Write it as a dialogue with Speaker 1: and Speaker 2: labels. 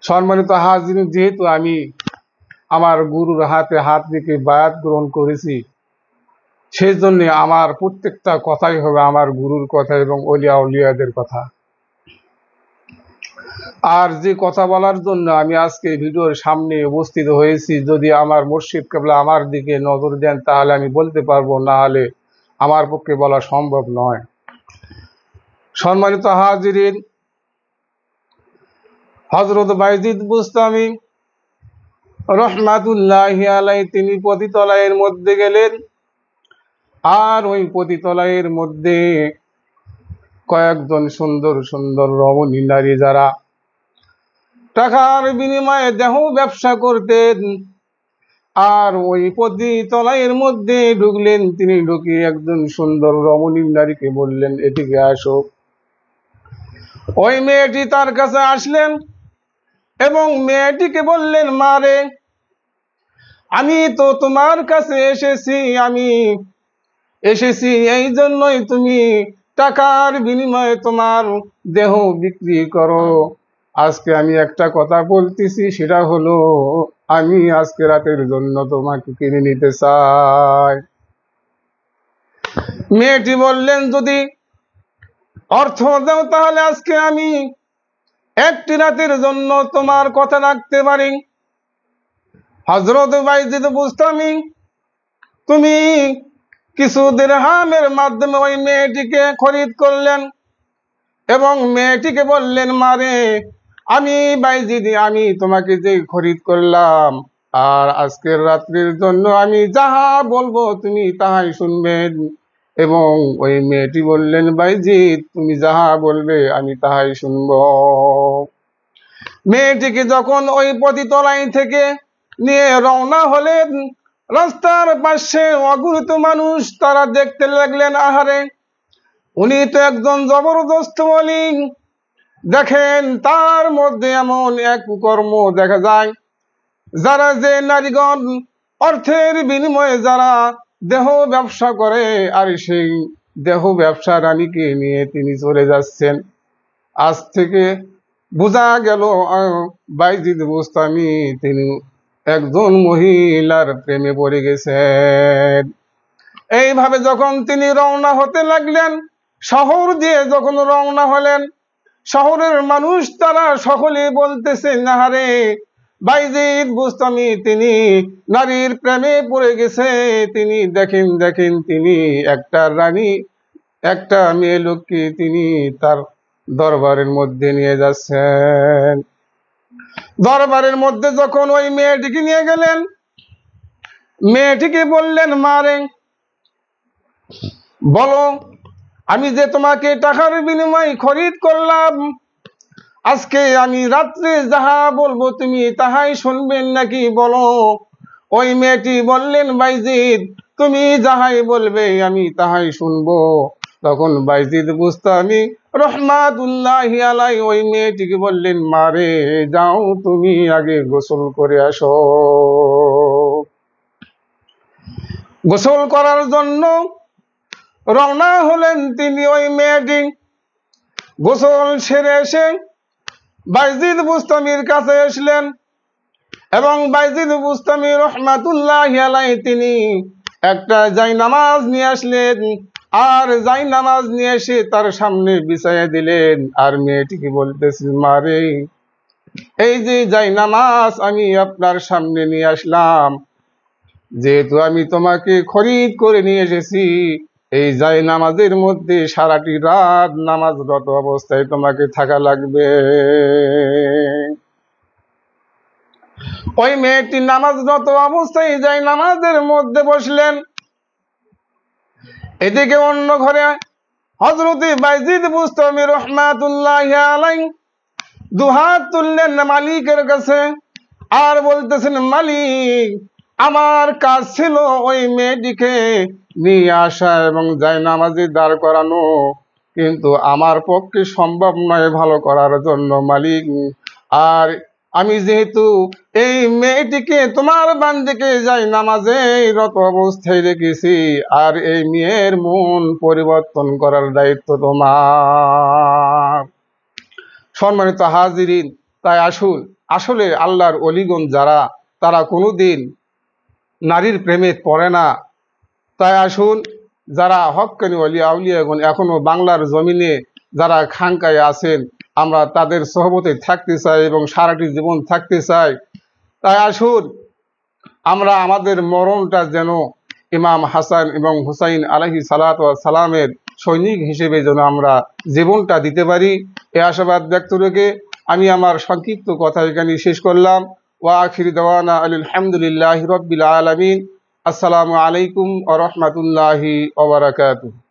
Speaker 1: সম্মানিত হাজির, যেহেতু আমি আমার গুরুর হাতে হাত রেখে বায়াত গ্রহণ করেছি, সেই জন্য আমার প্রত্যেকটা কথাই হবে আমার গুরুর কথা এবং ওলিয়া উলিয়াদের কথা। আর যে কথা বলার জন্য আমি আজকে ভিডিওর সামনে উপস্থিত হয়েছি, যদি আমার মুর্শিদ কেবলা আমার দিকে নজর দেন তাহলে আমি বলতে পারবো, না হলে আমার পক্ষে বলা সম্ভব নয়। সম্মানিত হাজিরিন, হযরত বায়জিদ বুস্তামি রহমাতুল্লাহি আলাইহি তিনি পতিতালয়ের মধ্যে গেলেন। আর ওই পতিতালয়ের মধ্যে কয়েকজন সুন্দর সুন্দর রমণী নারী, যারা টাকার বিনিময়ে দেহ ব্যবসা করতেন। আর ওই পতিতালয়ের মধ্যে ঢুকলেন। তিনি ঢুকে একজন সুন্দর রমণী নারীকে বললেন, এদিকে আসো। ওই মেয়েটি তার কাছে আসলেন এবং মেয়েটিকে বললেন, মা রে, আমি তো তোমার কাছে এসেছি এই জন্যই তুমি টাকার বিনিময়ে তোমার দেহ বিক্রি করো। আজকে আমি একটা কথা বলতেছি, সেটা হলো আমি আজকে রাতের জন্য তোমাকে কিনে নিতে চাই। মেয়েটি বললেন, যদি অর্থ দাও তাহলে আজকে আমি একটি রাতের জন্য তোমার কথা রাখতে পারি। হযরত বায়জিদ বুস্তামি তুমি কিছু দিরহামের মাধ্যমে ওই মেয়েটিকে খরিদ করলেন এবং মেয়েটিকে বললেন, মারে, আমি বায়জিদ, আমি তোমাকে যে খরিদ করলাম, আর আজকের রাত্রির জন্য আমি যাহা বলবো তুমি তাহাই শুনবেন। এবং ওই মেয়েটি বললেন, বায়জিদ, তুমি যাহা বলবে আমি তাহাই শুনব। মেয়েটিকে যখন ওই পতিতালয় থেকে নিয়ে রওনা হলেন, রাস্তার পাশে অগণিত মানুষ তারা দেখতে লাগলেন, আহারে, উনি তো একজন জবরদস্ত ওলি। দেখেন, তার মধ্যে এমন এক কুকর্ম দেখা যায়, যারা যে নারীগণ অর্থের বিনিময়ে যারা দেহ ব্যবসা করে, আর সেই দেহ ব্যবসা রানীকে নিয়ে তিনি চলে যাচ্ছেন। আজ থেকে বোঝা গেল বায়জিদ বুস্তামি তিনি একজন মহিলার প্রেমে পড়ে গেছেন। এইভাবে যখন তিনি রওনা হতে লাগলেন, শহর দিয়ে যখন রওনা হলেন, শহরের মানুষ তারা সকলে বলতেছে, নাহারে, বায়জিদ বুস্তামি তিনি নারীর প্রেমে পড়ে গেছে। তিনি দেখেন তিনি একটা রানী, একটা মেয়ে লোককে তিনি তার দরবারের মধ্যে নিয়ে যাচ্ছেন। দরবারের মধ্যে যখন ওই মেয়েটিকে নিয়ে গেলেন, মেয়েটিকে বললেন, মারে, বলো, আমি যে তোমাকে টাকার বিনিময়ে খরিদ করলাম, আজকে আমি রাত্রে যাহা বলবো তুমি তাহাই শুনবেন নাকি বলো। ওই মেয়েটি বললেন, বায়জিদ, তুমি যাহাই বলবে আমি তাহাই শুনবো। তখন বায়জিদ বুস্তামি রহমাতুল্লাহি আলাইহি ওই মেয়েটিকে বললেন, মারে, যাও, তুমি আগে গোসল করে আসো। গোসল করার জন্য রওনা হলেন তিনি। ওই মেয়েটি গোসল সেরে এসে বায়জিদ বুস্তামির কাছে আসলেন এবং বায়জিদ বুস্তামি রহমাতুল্লাহি আলাইহি তিনি একটা জায়নামাজ নিয়ে আসলেন। আর জায়নামাজ নিয়ে এসে তার সামনে বিছাইয়া দিলেন। আর মেয়েটিকে বলতেছে, মারে, এই যে জায়নামাজ আমি আপনার সামনে নিয়ে আসলাম, যেহেতু আমি তোমাকে খরিদ করে নিয়ে এসেছি, এই জায়নামাজের মধ্যে সারাটি রাত নামাজরত অবস্থায় তোমাকে থাকা লাগবে। ওই মেয়েটি নামাজরত অবস্থায় জায়নামাজের মধ্যে বসলেন। এদিকে অন্য ঘরে হযরত বায়জিদ বুস্তামি রহমাতুল্লাহি আলাইহি দুহাত তুললেন মালিকের কাছে আর বলতেছেন, মালিক, আমার কাজ ছিল ওই মেয়েটিকে নিয়ে আসা এবং জায়নামাজে দাঁড় করানো, কিন্তু আমার পক্ষে সম্ভব নয় ভালো করার জন্য, মালিক। আর আমি যেহেতু এই মেয়েটিকে তোমার বান্দিকে জায়নামাজে রত অবস্থায় রেখেছি, আর এই মেয়ের মন পরিবর্তন করার দায়িত্ব তোমার। সম্মানিত হাজিরিন, তাই আসুন আসলে আল্লাহর অলিগণ যারা, তারা কোনোদিন নারীর প্রেমে পড়ে না। তাই আসুন, যারা হক্কানি ওলিয়া আউলিয়াগণ এখনো বাংলার জমিনে যারা খানকায় আছেন, আমরা তাদের সোহবতে থাকতে চাই এবং সারাটি জীবন থাকতে চাই। তাই আসুন, আমরা আমাদের মরণটা যেন ইমাম হাসান এবং হুসাইন আলাইহিস সালাতু ওয়াস সালামের সৈনিক হিসেবে যেন আমরা জীবনটা দিতে পারি, এ আশাবাদ ব্যক্ত রেখে আমি আমার সংক্ষিপ্ত কথা এখানে শেষ করলাম। ওয়া আখির দাওয়ানা আলহামদুলিল্লাহি রাব্বিল আলামিন। আসসালামু আলাইকুম ওয়া রাহমাতুল্লাহি ওয়া বারাকাতুহু।